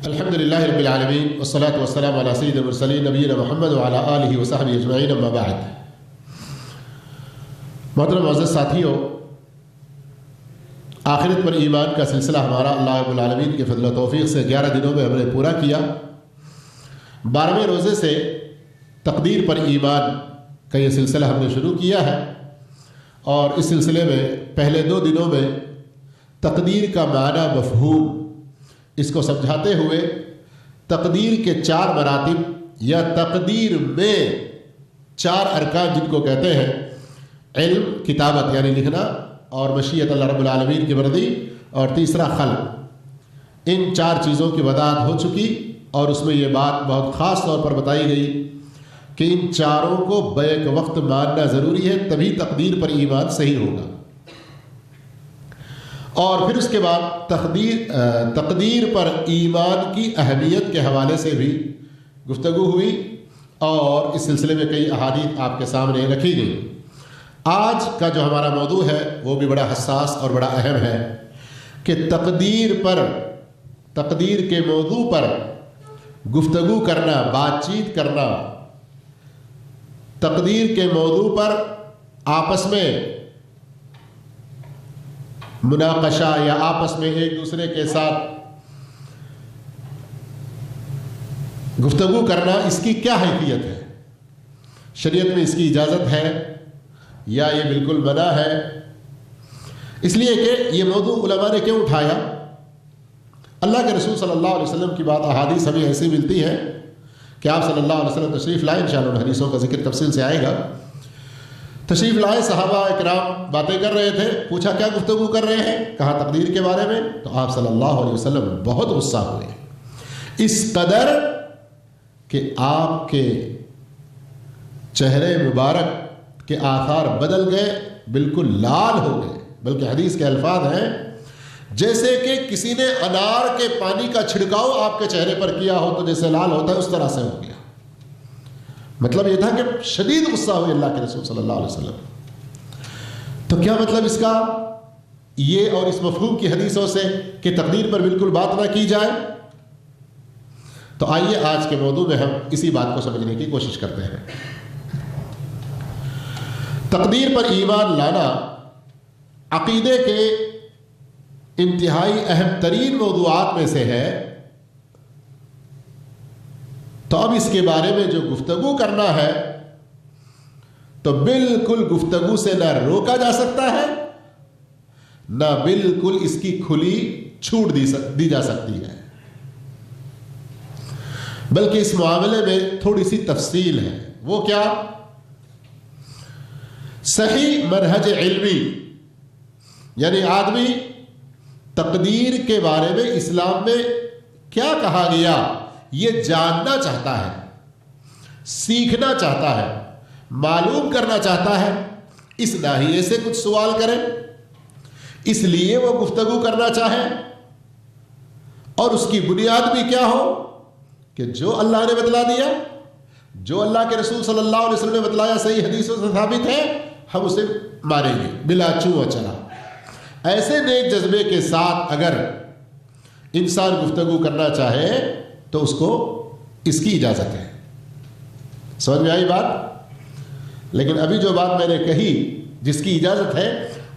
الحمدللہ رب العالمین والصلاة والسلام علی سید المرسلین نبینا محمد وعلی آلہ وصحبہ اجمعین، اما بعد۔ محترم معزز ساتھیوں، آخرت پر ایمان کا سلسلہ ہمارا اللہ رب العالمین کے فضل و توفیق سے 11 دنوں میں ہم نے پورا کیا۔ 12ویں روزے سے تقدیر پر ایمان کا یہ سلسلہ ہم نے شروع کیا ہے، اور اس سلسلے میں پہلے 2 دنوں میں تقدیر کا معنی، مفہوم، اس کو سمجھاتے ہوئے تقدیر کے 4 مراتب یا تقدیر میں 4 ارکان جن کو کہتے ہیں علم، کتابت یعنی لکھنا، اور مشیت اللہ رب العالمین کی مرضی، اور تیسرا خلق، ان 4 چیزوں کی وضاحت ہو چکی، اور اس میں یہ بات بہت خاص طور پر بتائی گئی کہ ان 4 کو بیک وقت ماننا ضروری ہے، تبھی تقدیر پر ایمان صحیح ہوگا۔ اور پھر اس کے بعد تقدیر پر ایمان کی اہمیت کے حوالے سے بھی گفتگو ہوئی، اور اس سلسلے میں کئی احادیث آپ کے سامنے رکھی گئی۔ آج کا جو ہمارا موضوع ہے وہ بھی بڑا حساس اور بڑا اہم ہے کہ تقدیر کے موضوع پر گفتگو کرنا، بات چیت کرنا، تقدیر کے موضوع پر آپس میں مناقشہ یا آپس میں ایک دوسرے کے ساتھ گفتگو کرنا، اس کی کیا حیثیت ہے؟ شریعت میں اس کی اجازت ہے یا یہ بالکل منع ہے؟ اس لیے کہ یہ موضوع علماء نے کیوں اٹھایا؟ اللہ کے رسول صلی اللہ علیہ وسلم کی بات، احادیث ہمیں ایسی ملتی ہیں کہ آپ صلی اللہ علیہ وسلم تشریف لائے، انشاءاللہ ان حدیثوں کا ذکر تفصیل سے آئے گا۔ تشریف لائے، صحابہ اکرام باتیں کر رہے تھے، پوچھا کیا گفتگو کر رہے ہیں؟ کہا تقدیر کے بارے میں۔ تو آپ صلی اللہ علیہ وسلم بہت غصہ ہوئے، اس قدر کہ آپ کے چہرے مبارک کے آثار بدل گئے، بالکل لال ہو گئے، بلکہ حدیث کے الفاظ ہیں جیسے کہ کسی نے انار کے پانی کا چھڑکاؤ آپ کے چہرے پر کیا ہو تو جیسے لال ہوتا ہے اس طرح سے ہو گیا۔ مطلب یہ تھا کہ شدید غصہ ہوئی اللہ کے رسول صلی اللہ علیہ وسلم۔ تو کیا مطلب اس کا، یہ اور اس مفہوم کی حدیثوں سے کہ تقدیر پر بالکل بات نہ کی جائے؟ تو آئیے آج کے موضوع میں ہم اسی بات کو سمجھنے کی کوشش کرتے ہیں۔ تقدیر پر ایمان لانا عقیدے کے انتہائی اہم ترین موضوعات میں سے ہے، تو اب اس کے بارے میں جو گفتگو کرنا ہے تو بالکل گفتگو سے نہ روکا جا سکتا ہے، نہ بالکل اس کی کھلی چھوٹ دی جا سکتی ہے، بلکہ اس معاملے میں تھوڑی سی تفصیل ہے۔ وہ کیا؟ صحیح منہج علمی، یعنی آدمی تقدیر کے بارے میں اسلام میں کیا کہا گیا یہ جاننا چاہتا ہے، سیکھنا چاہتا ہے، معلوم کرنا چاہتا ہے، اس ناحیے سے کچھ سوال کرے، اس لیے وہ گفتگو کرنا چاہے، اور اس کی بنیاد بھی کیا ہو کہ جو اللہ نے بتلا دیا، جو اللہ کے رسول صلی اللہ علیہ وسلم نے بتلایا صحیح حدیثوں سے ثابت ہے، ہم اسے مانیں گے بلا چوں چلا۔ ایسے نیک جذبے کے ساتھ اگر انسان گفتگو کرنا چاہے تو اس کو اس کی اجازت ہے۔ سمجھ میں آئی بات؟ لیکن ابھی جو بات میں نے کہی جس کی اجازت ہے،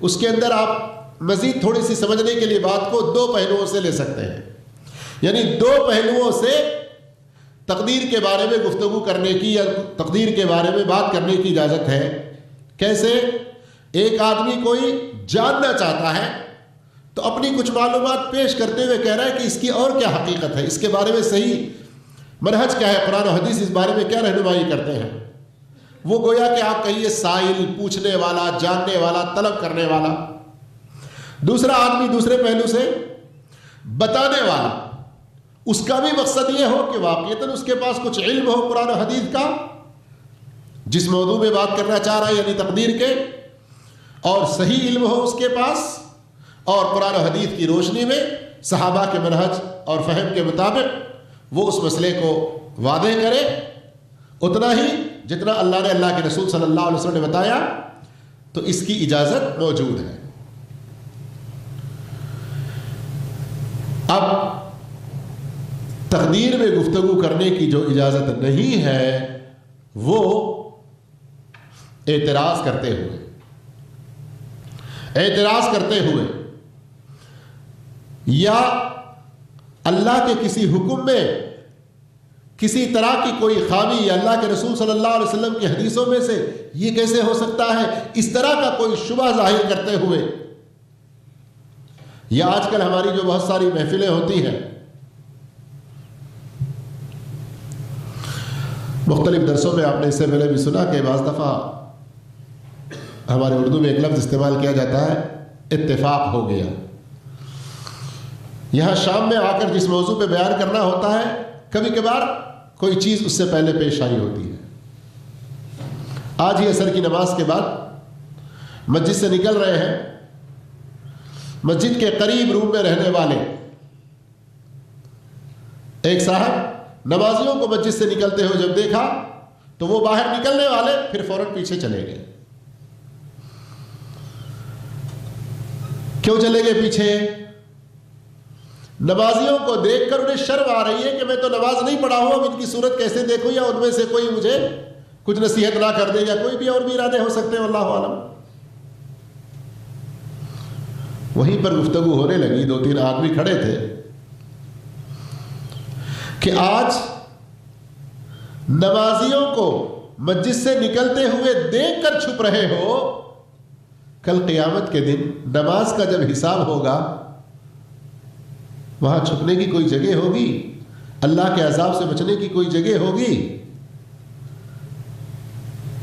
اس کے اندر آپ مزید تھوڑی سی سمجھنے کے لیے بات کو 2 پہلوؤں سے لے سکتے ہیں، یعنی 2 پہلوؤں سے تقدیر کے بارے میں گفتگو کرنے کی یا تقدیر کے بارے میں بات کرنے کی اجازت ہے۔ کیسے؟ ایک آدمی کوئی جاننا چاہتا ہے تو اپنی کچھ معلومات پیش کرتے ہوئے کہہ رہا ہے کہ اس کی اور کیا حقیقت ہے، اس کے بارے میں صحیح منہج کیا ہے، قرآن و حدیث اس بارے میں کیا رہنمائی کرتے ہیں۔ وہ گویا کہ آپ کہیے سائل، پوچھنے والا، جاننے والا، طلب کرنے والا۔ دوسرا آدمی دوسرے پہلو سے بتانے والا، اس کا بھی مقصد یہ ہو کہ واقعتاً اس کے پاس کچھ علم ہو قرآن و حدیث کا، جس موضوع میں بات کرنا چاہ رہا ہے یعنی تقدیر کے، اور صحیح علم ہو اس کے پاس، اور قرآن و حدیث کی روشنی میں صحابہ کے منہج اور فہم کے مطابق وہ اس مسئلے کو واضح کرے، اتنا ہی جتنا اللہ نے، اللہ کے رسول صلی اللہ علیہ وسلم نے بتایا، تو اس کی اجازت موجود ہے۔ اب تقدیر میں گفتگو کرنے کی جو اجازت نہیں ہے وہ اعتراض کرتے ہوئے یا اللہ کے کسی حکم میں کسی طرح کی کوئی خامی یا اللہ کے رسول صلی اللہ علیہ وسلم کی حدیثوں میں سے یہ کیسے ہو سکتا ہے، اس طرح کا کوئی شبہ ظاہر کرتے ہوئے، یا آج کل ہماری جو بہت ساری محفلیں ہوتی ہیں، مختلف درسوں میں آپ نے اس سے پہلے بھی سنا کہ بعض دفعہ ہمارے اردو میں ایک لفظ استعمال کیا جاتا ہے، اتفاق ہو گیا۔ یہاں شام میں آ کر جس موضوع پہ بیان کرنا ہوتا ہے، کبھی کبھار کوئی چیز اس سے پہلے پیش آئی ہوتی ہے۔ آج ہی عصر کی نماز کے بعد مسجد سے نکل رہے ہیں، مسجد کے قریب روم میں رہنے والے ایک صاحب نمازیوں کو مسجد سے نکلتے ہوئے جب دیکھا تو وہ باہر نکلنے والے پھر فوراً پیچھے چلے گئے۔ کیوں چلے گئے پیچھے؟ نمازیوں کو دیکھ کر انہیں شرم آ رہی ہے کہ میں تو نماز نہیں پڑھا ہوں، اب ان کی صورت کیسے دیکھوں، یا ان میں سے کوئی مجھے کچھ نصیحت نہ کر دے، یا کوئی بھی اور بھی ارادے ہو سکتے ہیں، واللہ عالم۔ وہیں پر گفتگو ہونے لگی، 2-3 آدمی کھڑے تھے کہ آج نمازیوں کو مسجد سے نکلتے ہوئے دیکھ کر چھپ رہے ہو، کل قیامت کے دن نماز کا جب حساب ہوگا وہاں چھپنے کی کوئی جگہ ہوگی؟ اللہ کے عذاب سے بچنے کی کوئی جگہ ہوگی؟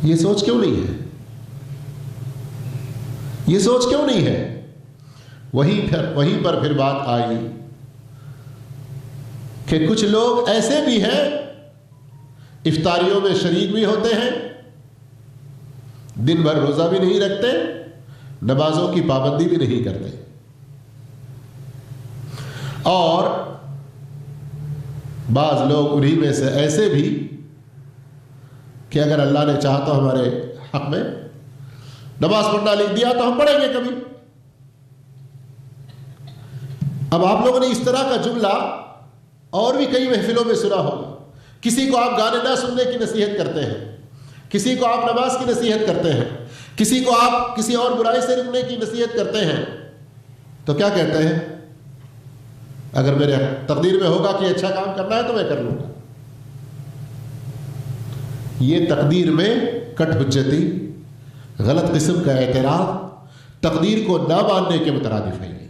یہ سوچ کیوں نہیں ہے؟ یہ سوچ کیوں نہیں ہے؟ وہیں پر پھر بات آئی کہ کچھ لوگ ایسے بھی ہیں، افطاریوں میں شریک بھی ہوتے ہیں، دن بھر روزہ بھی نہیں رکھتے، نمازوں کی پابندی بھی نہیں کرتے، اور بعض لوگ انہی میں سے ایسے بھی کہ اگر اللہ نے چاہا تو ہمارے حق میں نماز پڑھنا لکھ دیا تو ہم پڑھیں گے کبھی۔ اب آپ لوگوں نے اس طرح کا جملہ اور بھی کئی محفلوں میں سنا ہوگا۔ کسی کو آپ گانے نہ سننے کی نصیحت کرتے ہیں، کسی کو آپ نماز کی نصیحت کرتے ہیں، کسی کو آپ کسی اور برائی سے رکنے کی نصیحت کرتے ہیں، تو کیا کہتے ہیں؟ اگر میرے تقدیر میں ہوگا کہ اچھا کام کرنا ہے تو میں کر لوں گا۔ یہ تقدیر میں کٹ حجتی، غلط قسم کا اعتراض، تقدیر کو نہ ماننے کے مترادف ہے یہ۔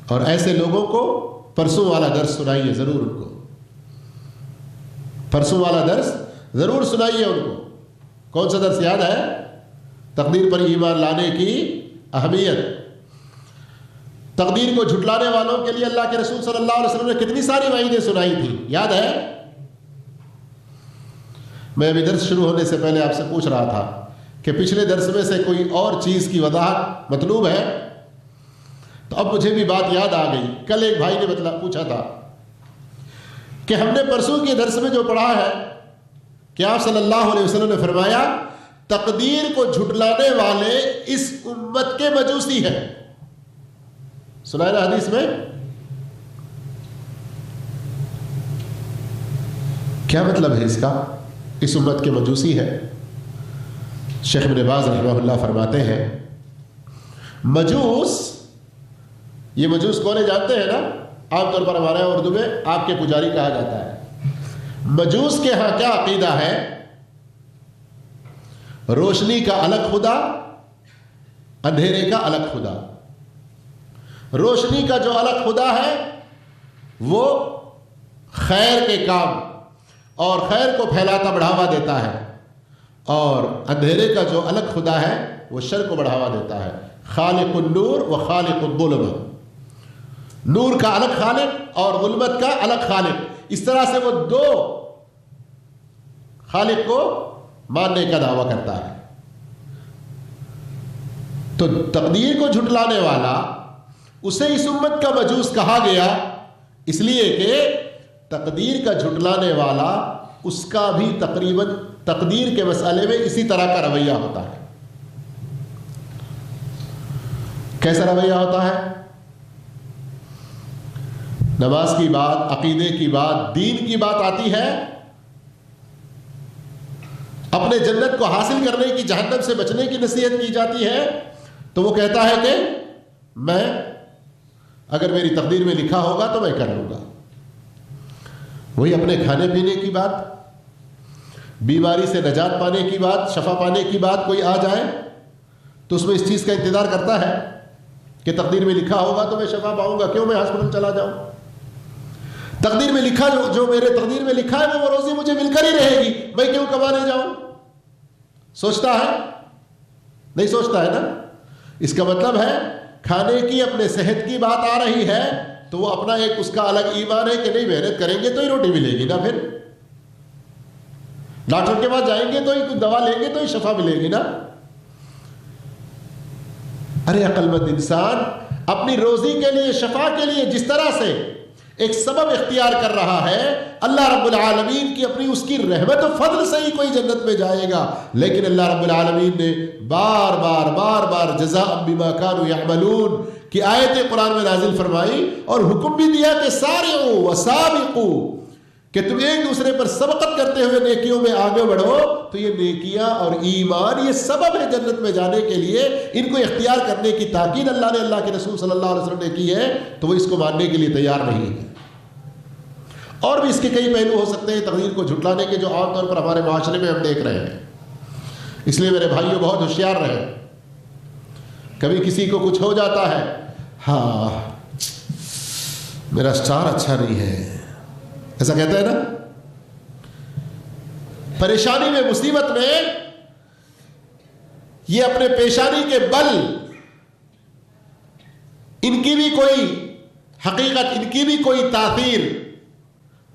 اور ایسے لوگوں کو پرسوں والا درس سنائیے ضرور، ان کو پرسوں والا درس ضرور سنائیے ان کو۔ کون سا درس یاد ہے؟ تقدیر پر ایمان لانے کی اہمیت۔ تقدیر کو جھٹلانے والوں کے لیے اللہ کے رسول صلی اللہ علیہ وسلم نے کتنی ساری وعیدیں سنائی تھی، یاد ہے؟ میں ابھی درس شروع ہونے سے پہلے آپ سے پوچھ رہا تھا کہ پچھلے درس میں سے کوئی اور چیز کی وضاحت مطلوب ہے؟ تو اب مجھے بھی بات یاد آ گئی۔ کل ایک بھائی نے پوچھا تھا کہ ہم نے پرسوں کے درس میں جو پڑھا ہے کہ آپ صلی اللہ علیہ وسلم نے فرمایا تقدیر کو جھٹلانے والے اس امت کے مجوسی ہیں، سنا ہے نا حدیث میں؟ کیا مطلب ہے اس کا؟ اس امت کے مجوسی ہے۔ شیخ ابن باز رحمہ اللہ فرماتے ہیں مجوس، یہ مجوس کون ہے جانتے ہیں نا؟ عام طور پر ہمارے اردو میں آپ کے پجاری کہا جاتا ہے۔ مجوس کے ہاں کیا عقیدہ ہے؟ روشنی کا الگ خدا، اندھیرے کا الگ خدا۔ روشنی کا جو الگ خدا ہے وہ خیر کے کام اور خیر کو پھیلاتا بڑھاوا دیتا ہے، اور اندھیرے کا جو الگ خدا ہے وہ شر کو بڑھاوا دیتا ہے۔ خالق النور و خالق الظلمہ، نور کا الگ خالق اور ظلمت کا الگ خالق، اس طرح سے وہ دو خالق کو ماننے کا دعویٰ کرتا ہے۔ تو تقدیر کو جھٹلانے والا اسے اس امت کا مجوس کہا گیا، اس لیے کہ تقدیر کا جھٹلانے والا اس کا بھی تقریباً تقدیر کے مسئلے میں اسی طرح کا رویہ ہوتا ہے۔ کیسا رویہ ہوتا ہے؟ نماز کی بات، عقیدے کی بات، دین کی بات آتی ہے، اپنے جنت کو حاصل کرنے کی، جہنم سے بچنے کی نصیحت کی جاتی ہے، تو وہ کہتا ہے کہ میں اگر میری تقدیر میں لکھا ہوگا تو میں کر لوں گا۔ وہی اپنے کھانے پینے کی بات، بیماری سے نجات پانے کی بات، شفا پانے کی بات کوئی آ جائے تو اس میں اس چیز کا انتظار کرتا ہے کہ تقدیر میں لکھا ہوگا تو میں شفا پاؤں گا، کیوں میں ہاسپٹل چلا جاؤں؟ تقدیر میں لکھا جو میرے تقدیر میں لکھا ہے وہ روزی مجھے مل کر ہی رہے گی، میں کیوں کمانے جاؤں؟ سوچتا ہے؟ نہیں سوچتا ہے نا۔ اس کا مطلب ہے کھانے کی، اپنے صحت کی بات آ رہی ہے تو وہ اپنا ایک اس کا الگ ایمان ہے کہ نہیں، محنت کریں گے تو ہی روٹی ملے گی نا، پھر ڈاکٹر کے پاس جائیں گے تو ہی کچھ دوا لیں گے تو ہی شفا ملے گی نا۔ ارے عقل مند انسان اپنی روزی کے لیے، شفا کے لیے جس طرح سے ایک سبب اختیار کر رہا ہے، اللہ رب العالمین کی اپنی اس کی رحمت و فضل سے ہی کوئی جنت میں جائے گا، لیکن اللہ رب العالمین نے بار بار جزاء بما كانوا يعملون کی آیت قرآن میں نازل فرمائی اور حکم بھی دیا کہ سارعوا وسابقوا، کہ تم ایک دوسرے پر سبقت کرتے ہوئے نیکیوں میں آگے بڑھو۔ تو یہ نیکیاں اور ایمان یہ سبب ہے جنت میں جانے کے لیے، ان کو اختیار کرنے کی تاکید اللہ نے، اللہ کے رسول صلی اللہ علیہ وسلم نے کی ہے، تو وہ اس کو ماننے کے لیے تیار نہیں ہے۔ اور بھی اس کے کئی پہلو ہو سکتے ہیں تقدیر کو جھٹلانے کے، جو عام طور پر ہمارے معاشرے میں ہم دیکھ رہے ہیں۔ اس لیے میرے بھائیوں بہت ہوشیار رہے۔ کبھی کسی کو کچھ ہو جاتا ہے، ہاں میرا سٹار اچھا نہیں ہے، ایسا کہتا ہے نا۔ پریشانی میں، مصیبت میں یہ اپنے پیشانی کے بل، ان کی بھی کوئی حقیقت، ان کی بھی کوئی تاثیر،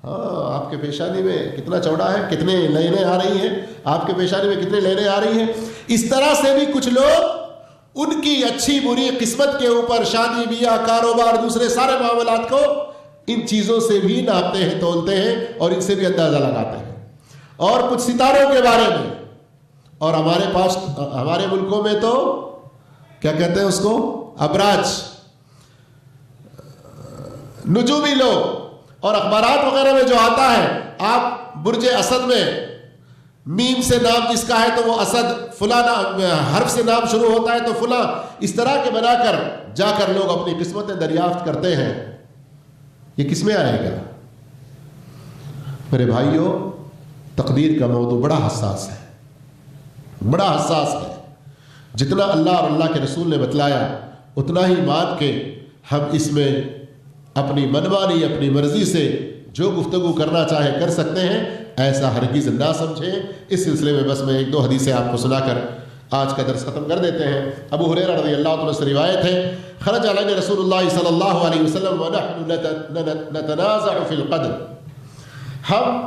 ہاں آپ کے پیشانی میں کتنا چوڑا ہے، کتنے لائنیں آ رہی ہیں، آپ کے پیشانی میں کتنے لائنیں آ رہی ہیں۔ اس طرح سے بھی کچھ لوگ ان کی اچھی بری قسمت کے اوپر، شادی بیاہ، کاروبار، دوسرے سارے معاملات کو ان چیزوں سے بھی ناپتے ہیں، تولتے ہیں اور ان سے بھی اندازہ لگاتے ہیں۔ اور کچھ ستاروں کے بارے میں، اور ہمارے پاس، ہمارے ملکوں میں تو کیا کہتے ہیں اس کو، ابراج، نجومی لوگ، اور اخبارات وغیرہ میں جو آتا ہے، آپ برج اسد میں میم سے نام جس کا ہے تو وہ اسد، فلاں حرف سے نام شروع ہوتا ہے تو فلاں، اس طرح کے بنا کر جا کر لوگ اپنی قسمتیں دریافت کرتے ہیں۔ یہ کس میں آئے گا؟ میرے بھائیوں، تقدیر کا موضوع بڑا حساس ہے، بڑا حساس ہے۔ جتنا اللہ اور اللہ کے رسول نے بتلایا اتنا ہی مان کے ہم اس میں اپنی منمانی، اپنی مرضی سے جو گفتگو کرنا چاہے کر سکتے ہیں، ایسا ہرگز نہ سمجھیں۔ اس سلسلے میں بس میں ایک دو حدیثیں آپ کو سنا کر آج کا درس ختم کر دیتے ہیں۔ ابو ہریرہ رضی اللہ عنہ سے روایت ہے، خرج علینا رسول اللہ صلی اللہ علیہ وسلم ونحن نتنازع فی القدر، ہم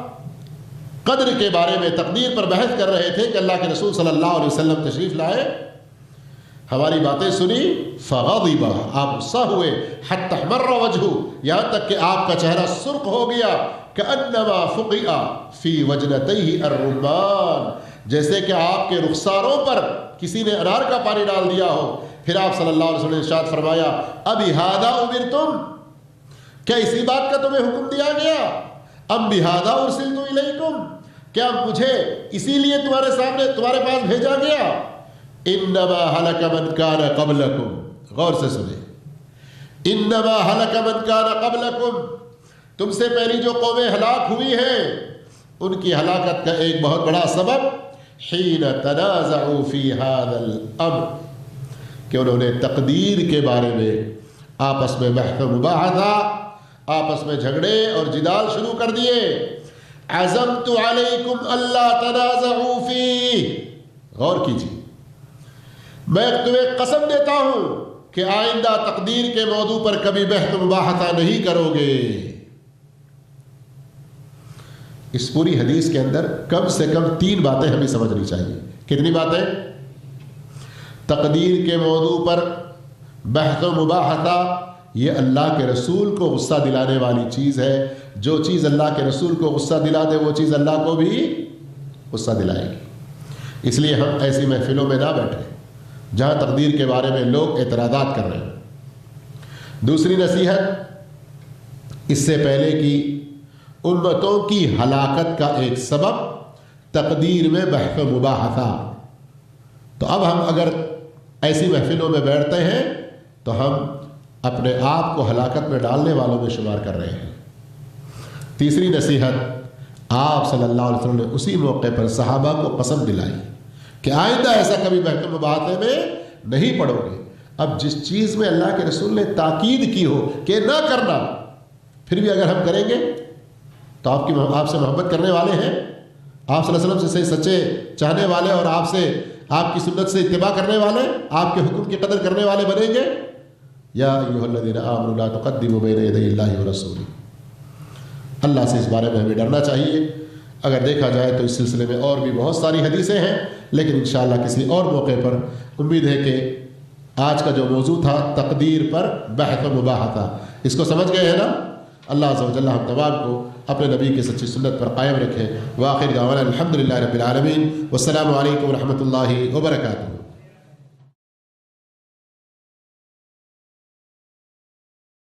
قدر کے بارے میں، تقدیر پر بحث کر رہے تھے کہ اللہ کے رسول صلی اللہ علیہ وسلم تشریف لائے، ہماری باتیں سنی، فغضب، آپ غصہ ہوئے، حتی احمر وجہہ، یہاں تک کہ آپ کا چہرہ سرخ ہو گیا، کأنما فقع فی وجنتیہ الرمان، جیسے کہ آپ کے رخساروں پر کسی نے انار کا پانی ڈال دیا ہو۔ پھر آپ صلی اللہ علیہ وسلم نے ارشاد فرمایا، ابہذا امرتم، کیا اسی بات کا تمہیں حکم دیا گیا؟ ام بہذا ارسلت الیکم، کیا مجھے اسی لیے تمہارے سامنے، تمہارے پاس بھیجا گیا؟ انما ہلک من کان قبلکم، غور سے سنیں، انما ہلک من کان قبلکم، تم سے پہلی جو قومیں ہلاک ہوئی ہیں ان کی ہلاکت کا ایک بہت بڑا سبب حین تنازعوا فی ھذا الامر، کہ انہوں نے تقدیر کے بارے میں آپس میں بحث و مباحثہ، آپس میں جھگڑے اور جدال شروع کر دیے۔ عزمت علیکم اللہ تنازعوا فیہ، غور کیجیے، میں تمہیں قسم دیتا ہوں کہ آئندہ تقدیر کے موضوع پر کبھی بحث و مباحثہ نہیں کرو گے۔ اس پوری حدیث کے اندر کم سے کم 3 باتیں ہمیں سمجھنی چاہیے۔ کتنی باتیں؟ تقدیر کے موضوع پر بحث و مباحثہ یہ اللہ کے رسول کو غصہ دلانے والی چیز ہے، جو چیز اللہ کے رسول کو غصہ دلا دے وہ چیز اللہ کو بھی غصہ دلائے گی۔ اس لیے ہم ایسی محفلوں میں نہ بیٹھیں جہاں تقدیر کے بارے میں لوگ اعتراضات کر رہے ہیں۔ دوسری نصیحت، اس سے پہلے کی امتوں کی ہلاکت کا ایک سبب تقدیر میں بحث و مباحثہ. تو اب ہم اگر ایسی محفلوں میں بیٹھتے ہیں تو ہم اپنے آپ کو ہلاکت میں ڈالنے والوں میں شمار کر رہے ہیں. تیسری نصیحت، آپ صلی اللہ علیہ وسلم نے اسی موقع پر صحابہ کو قسم دلائی کہ آئندہ ایسا کبھی بحث و مباحثے میں نہیں پڑو گے. اب جس چیز میں اللہ کے رسول نے تاکید کی ہو کہ نہ کرنا، پھر بھی اگر ہم کریں گے تو آپ سے محبت کرنے والے ہیں، آپ صلی اللہ علیہ وسلم سے سچے چاہنے والے اور آپ کی سنت سے اتباع کرنے والے، آپ کے حکم کی قدر کرنے والے بنیں گے. یا ایھا الذین آمنوا لا تقدموا بین یدی اللہ ورسولہ. اللہ سے اس بارے میں ہمیں ڈرنا چاہیے. اگر دیکھا جائے تو اس سلسلے میں اور بھی بہت ساری حدیثیں ہیں، لیکن انشاءاللہ کسی اور موقع پر. امید ہے کہ آج کا جو موضوع تھا تقدیر پر بحث و مباحثہ، اس کو سمجھ گئے ہیں نا. اللہ عز و جل ہم تمام کو اپنے نبی کی سچی سنت پر قائم رکھے. وآخر دعوانا الحمدللہ رب العالمین، والسلام علیکم ورحمۃ اللہ وبرکاتہ.